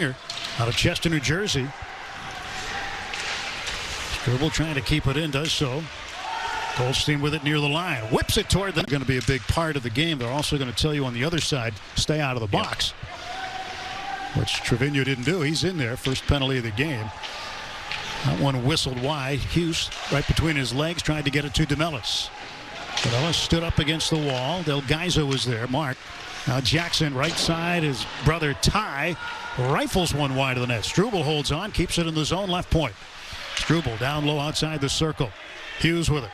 winger out of Chester, New Jersey. Struble trying to keep it in, does so. Goldstein with it near the line. Whips it toward them. Going to be a big part of the game. They're also going to tell you on the other side, stay out of the box. Which Trevino didn't do. He's in there. First penalty of the game. That one whistled wide. Hughes right between his legs tried to get it to DeMellis. DeMellis stood up against the wall. Del Gaizo was there. Mark. Now Jackson right side. His brother Ty rifles one wide of the net. Struble holds on. Keeps it in the zone left point. Struble down low outside the circle. Hughes with it.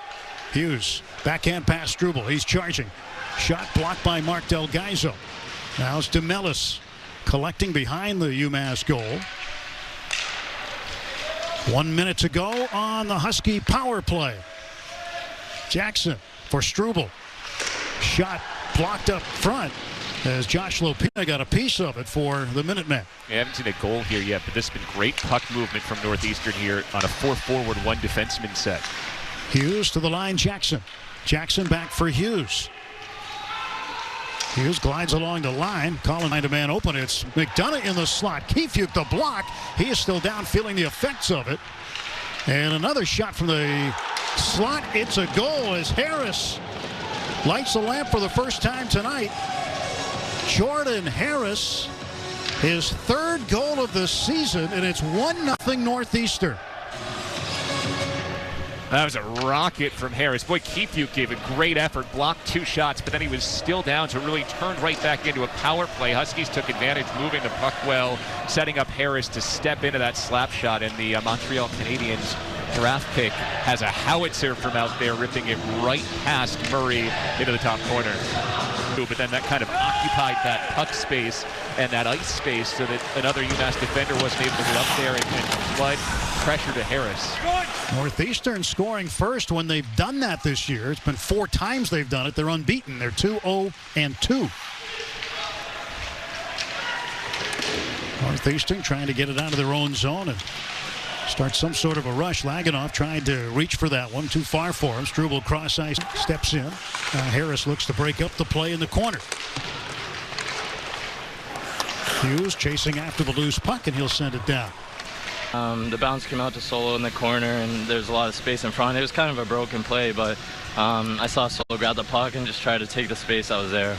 Hughes backhand pass Struble. He's charging. Shot blocked by Mark Del Gaizo. Now it's DeMellis collecting behind the UMass goal. 1 minute to go on the Husky power play. Jackson for Struble. Shot blocked up front as Josh Lopina got a piece of it for the Minutemen. We haven't seen a goal here yet, but this has been great puck movement from Northeastern here on a 4 forward, 1 defenseman set. Hughes to the line, Jackson. Jackson back for Hughes. Hughes glides along the line. Colin a man open. It's McDonough in the slot. Keefe the block. He is still down, feeling the effects of it. And another shot from the slot. It's a goal as Harris lights the lamp for the first time tonight. Jordan Harris, his 3rd goal of the season, and it's 1-0 Northeastern. That was a rocket from Harris. Boy, Keefe gave a great effort, blocked 2 shots, but then he was still down, so really turned right back into a power play. Huskies took advantage, moving the puck well, setting up Harris to step into that slap shot, and the Montreal Canadiens draft pick has a howitzer from out there, ripping it right past Murray into the top corner. But then that kind of occupied that puck space and that ice space so that another UMass defender wasn't able to get up there and flood pressure to Harris. Northeastern scoring first when they've done that this year. It's been 4 times they've done it. They're unbeaten. They're 2-0-2. Northeastern trying to get it out of their own zone and start some sort of a rush. Laganoff tried to reach for that one. Too far for him. Struble cross ice steps in. Harris looks to break up the play in the corner. Hughes chasing after the loose puck, and he'll send it down. The bounce came out to Solo in the corner, and there's a lot of space in front. It was kind of a broken play, but I saw Solo grab the puck and just try to take the space that was there.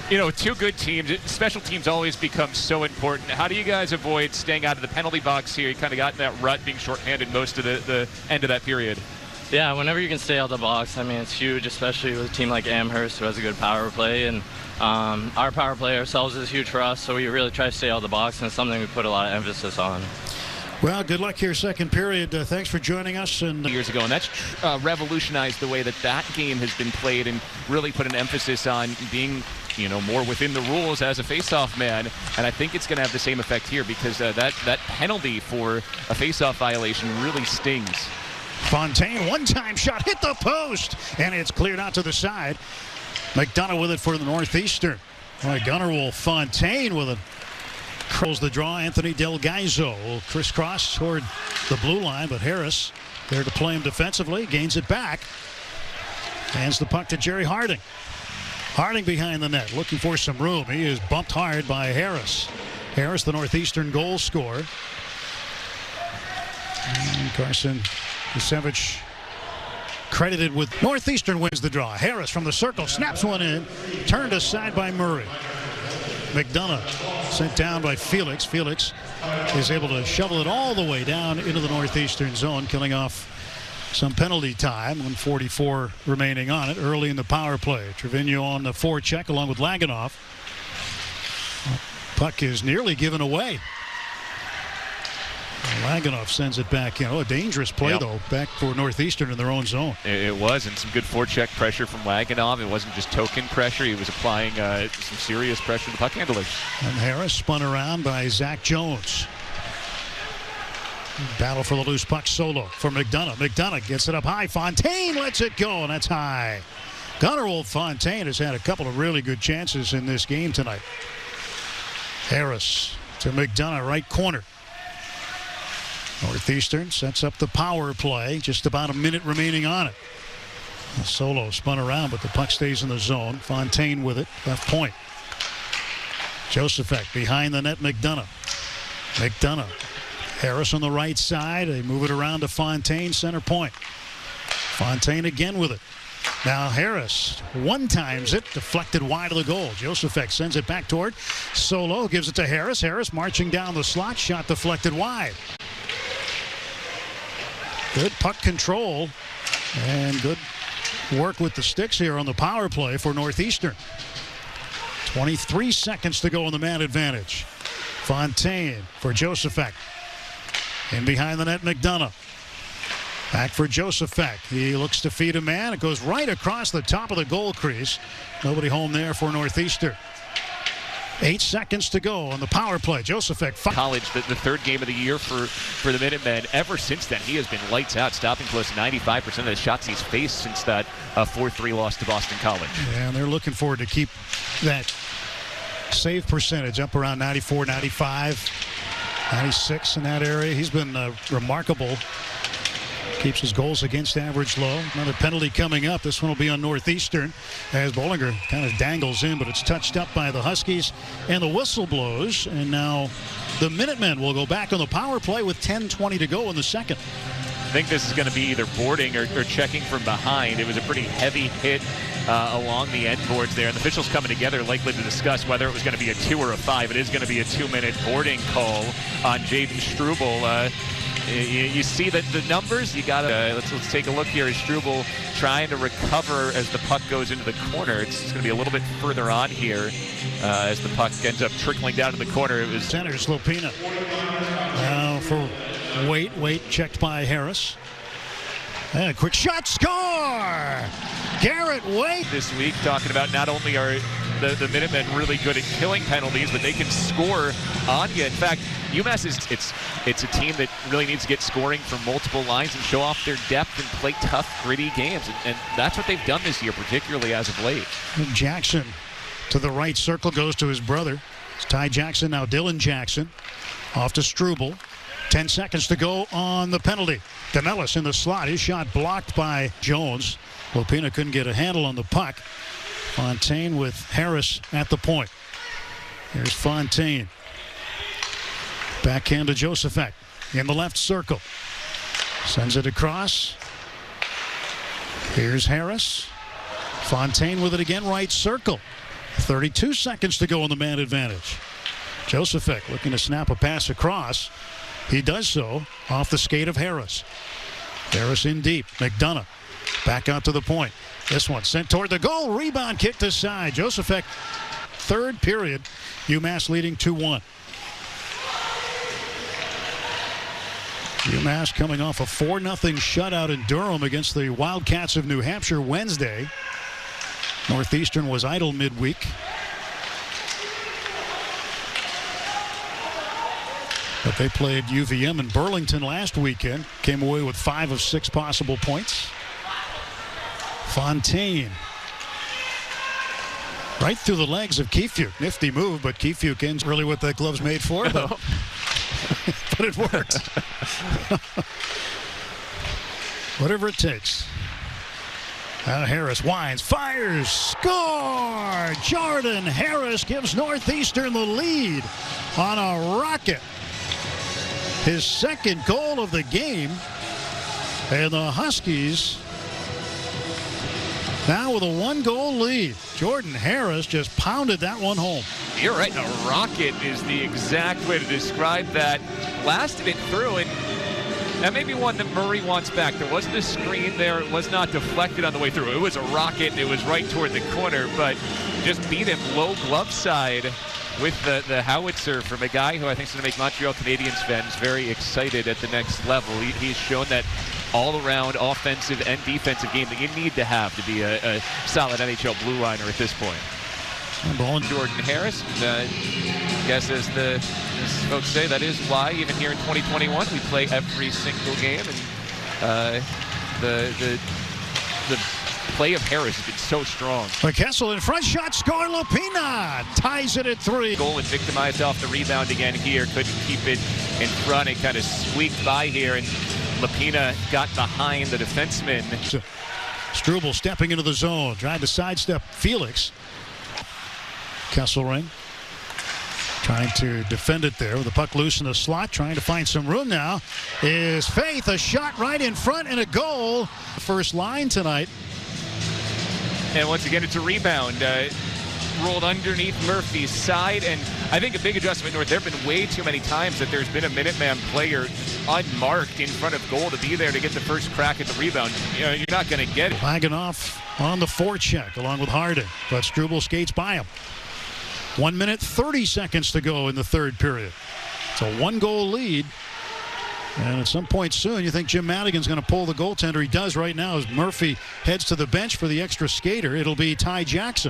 You know, 2 good teams, special teams always become so important. How do you guys avoid staying out of the penalty box here? You kind of got in that rut, being shorthanded most of the end of that period. Yeah, whenever you can stay out the box, I mean, it's huge, especially with a team like Amherst who has a good power play. And our power play ourselves is huge for us, so we really try to stay out of the box, and it's something we put a lot of emphasis on. Well, good luck here, second period. Thanks for joining us. And years ago, and that's revolutionized the way that game has been played and really put an emphasis on being, you know, more within the rules as a face-off man. And I think it's going to have the same effect here because that penalty for a face-off violation really stings. Fontaine, one-time shot, hit the post, and it's cleared out to the side. McDonough with it for the Northeastern. All right, Gunnerwolf Fontaine with it. Curls the draw. Anthony Del Gaizo will crisscross toward the blue line, but Harris there to play him defensively, gains it back. Hands the puck to Jerry Harding. Harding behind the net, looking for some room. He is bumped hard by Harris. Harris, the Northeastern goal scorer. And Carson Kusevich credited with Northeastern wins the draw. Harris from the circle, snaps one in, turned aside by Murray. McDonough sent down by Felix. Felix is able to shovel it all the way down into the Northeastern zone, killing off some penalty time. 1:44 remaining on it early in the power play. Trevino on the forecheck along with Laganoff. Puck is nearly given away. Laganoff sends it back in. Oh, a dangerous play, though, back for Northeastern in their own zone. It was, and some good forecheck pressure from Laganoff. It wasn't just token pressure. He was applying some serious pressure to the puck handlers. And Harris spun around by Zach Jones. Battle for the loose puck solo for McDonough. McDonough gets it up high. Fontaine lets it go, and that's high. Gunnerwolf Fontaine has had a couple of really good chances in this game tonight. Harris to McDonough, right corner. Northeastern sets up the power play. Just about a minute remaining on it. Solo spun around, but the puck stays in the zone. Fontaine with it, left point. Joseph behind the net, McDonough. McDonough. Harris on the right side. They move it around to Fontaine, center point. Fontaine again with it. Now Harris one-times it, deflected wide of the goal. Josefek sends it back toward Solo, gives it to Harris. Harris marching down the slot, shot deflected wide. Good puck control and good work with the sticks here on the power play for Northeastern. 23 seconds to go on the man advantage. Fontaine for Josefek. In behind the net, McDonough. Back for Josefek. He looks to feed a man. It goes right across the top of the goal crease. Nobody home there for Northeastern. 8 seconds to go on the power play. Josefek. College, the third game of the year for the Minutemen. Ever since then, he has been lights out, stopping close to 95% of the shots he's faced since that 4-3 loss to Boston College. Yeah, and they're looking forward to keep that save percentage up around 94, 95, 96 in that area. He's been remarkable. Keeps his goals against average low. Another penalty coming up. This one will be on Northeastern as Bollinger kind of dangles in, but it's touched up by the Huskies, and the whistle blows. And now the Minutemen will go back on the power play with 10:20 to go in the second. I think this is going to be either boarding or checking from behind. It was a pretty heavy hit along the end boards there. And the officials coming together likely to discuss whether it was going to be a 2 or a 5. It is going to be a 2-minute boarding call on Jayden Struble. You see that the numbers, you got to, let's take a look here. As Struble trying to recover as the puck goes into the corner. It's going to be a little bit further on here as the puck ends up trickling down to the corner. It was centers Lopina. Now for Wait, checked by Harris. And a quick shot, score! Garrett Waite. This week talking about not only are the Minutemen really good at killing penalties, but they can score on you. In fact, UMass it's a team that really needs to get scoring from multiple lines and show off their depth and play tough, gritty games. And that's what they've done this year, particularly as of late. Jackson to the right circle goes to his brother. It's Ty Jackson, now Dylan Jackson. Off to Struble. 10 seconds to go on the penalty. Danellis in the slot. His shot blocked by Jones. Lopina couldn't get a handle on the puck. Fontaine with Harris at the point. Here's Fontaine. Backhand to Josefek in the left circle. Sends it across. Here's Harris. Fontaine with it again, right circle. 32 seconds to go on the man advantage. Josefek looking to snap a pass across. He does so off the skate of Harris. Harris in deep. McDonough back out to the point. This one sent toward the goal. Rebound kicked aside. Josefek, third period. UMass leading 2-1. UMass coming off a 4-0 shutout in Durham against the Wildcats of New Hampshire Wednesday. Northeastern was idle midweek. But they played UVM in Burlington last weekend. Came away with 5 of 6 possible points. Fontaine. Right through the legs of Kefuk. Nifty move, but Kefuk ends really what that glove's made for. But, but it worked. Whatever it takes. Harris winds, fires, score! Jordan Harris gives Northeastern the lead on a rocket. His second goal of the game. And the Huskies now with a 1-goal lead. Jordan Harris just pounded that one home. You're right. A rocket is the exact way to describe that. Blasted it through, and that may be one that Murray wants back. There wasn't a screen there. It was not deflected on the way through. It was a rocket. It was right toward the corner, but just beat him low glove side with the howitzer from a guy who I think is going to make Montreal Canadiens fans very excited at the next level. He's shown that all-around offensive and defensive game that you need to have to be a solid NHL blue liner at this point. Jordan Harris, I guess as folks say, that is why even here in 2021 we play every single game, and the play of Harris has been so strong. Kessel in front, shot, score, Lopina ties it at 3. Goal and victimized off the rebound again here, couldn't keep it in front. It kind of squeaked by here, and Lopina got behind the defenseman. Struble stepping into the zone, trying to sidestep Felix. Kesselring Trying to defend it there with the puck loose in the slot, trying to find some room now is Faith. A shot right in front and a goal. First line tonight. And once again, it's a rebound. Rolled underneath Murphy's side, and I think a big adjustment north. There have been way too many times that there's been a Minuteman player unmarked in front of goal to be there to get the first crack at the rebound. You know, you're not going to get it. Waganoff on the forecheck along with Harding, but Struble skates by him. 1 minute 30 seconds to go in the third period. It's a one-goal lead. And at some point soon, you think Jim Madigan's going to pull the goaltender. He does right now as Murphy heads to the bench for the extra skater. It'll be Ty Jackson.